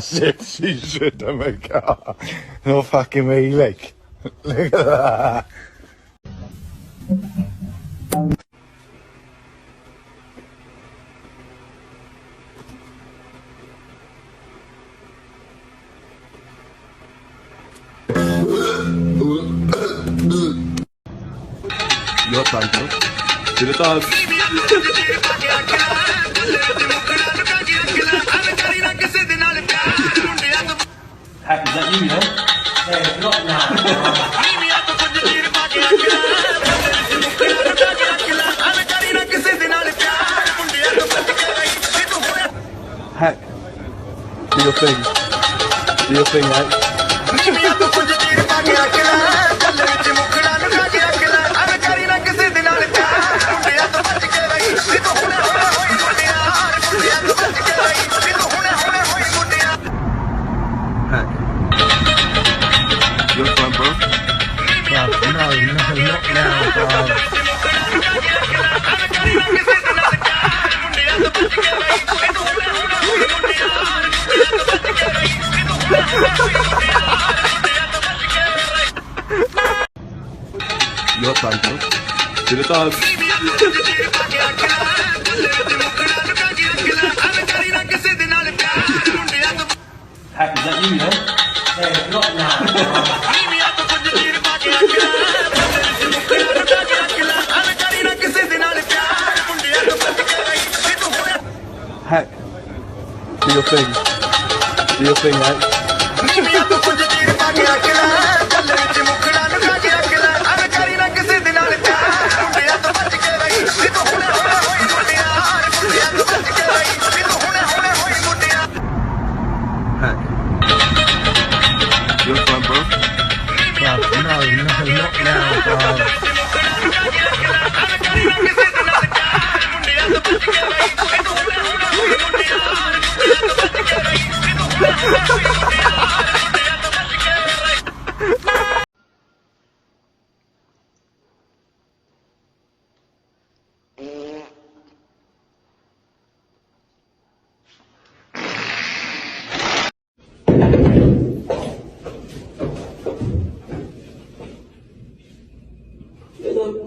Sexy shit, oh my god. No fucking way, like. Look at that. Your turn, bro. Do the dance. Hack, is that you, yeah? Hey, not now. Hack. Do your thing. Do your thing, Hack. Your turn, bro. No, not now, bro. Your turn, bro. Do the dance. Hack, is that you, yeah? Hey, not now. Hack. Do your thing. Do your thing, Hack. Hack. Your turn, bro. No, not now, bro.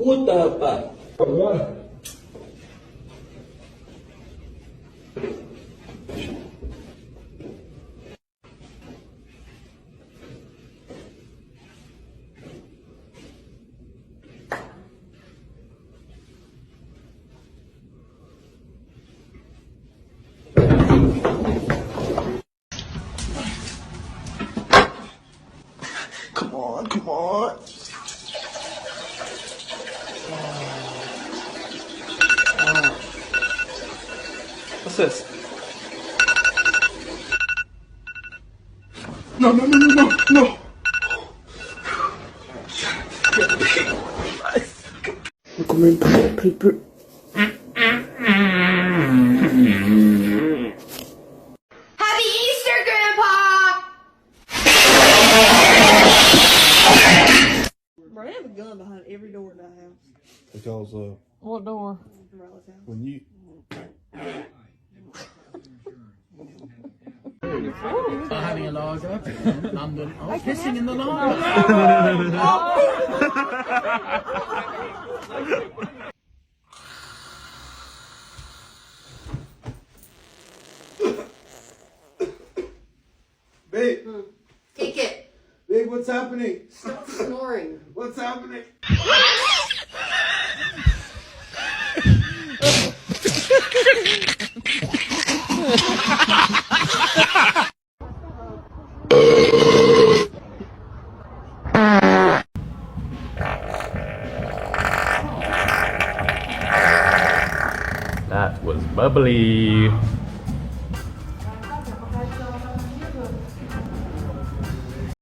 Puta, pá. Come on, come on. What's this? No, no, no, no, no, no. Come in, paper. Happy Easter, Grandpa! Bro, they have a gun behind every door in that house. Because, What door? when you... Having a lager in London. I was pissing in the lager. Babe, Take it. babe, what's happening? Stop snoring. What's happening? That was bubbly.